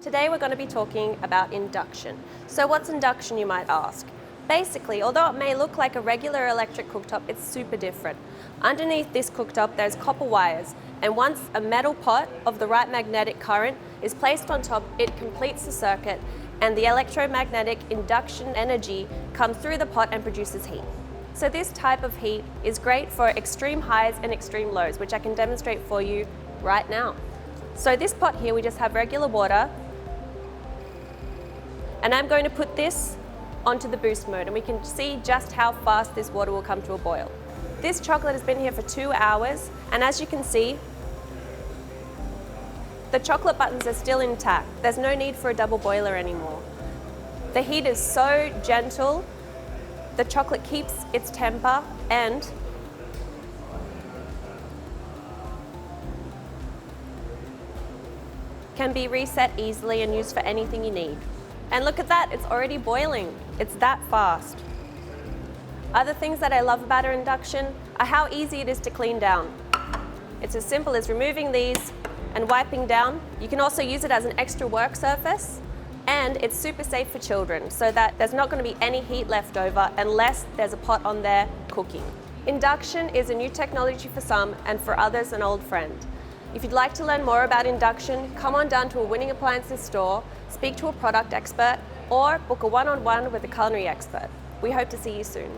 Today we're going to be talking about induction. So what's induction, you might ask? Basically, although it may look like a regular electric cooktop, it's super different. Underneath this cooktop there's copper wires, and once a metal pot of the right magnetic current is placed on top, it completes the circuit and the electromagnetic induction energy comes through the pot and produces heat. So this type of heat is great for extreme highs and extreme lows, which I can demonstrate for you right now. So this pot here, we just have regular water, and I'm going to put this onto the boost mode, and we can see just how fast this water will come to a boil. This chocolate has been here for 2 hours, and as you can see, the chocolate buttons are still intact. There's no need for a double boiler anymore. The heat is so gentle, the chocolate keeps its temper and can be reset easily and used for anything you need. And look at that, it's already boiling. It's that fast. Other things that I love about our induction are how easy it is to clean down. It's as simple as removing these and wiping down. You can also use it as an extra work surface, and it's super safe for children so that there's not going to be any heat left over unless there's a pot on there cooking. Induction is a new technology for some, and for others an old friend. If you'd like to learn more about induction, come on down to a Winning Appliances store, speak to a product expert, or book a one-on-one with a culinary expert. We hope to see you soon.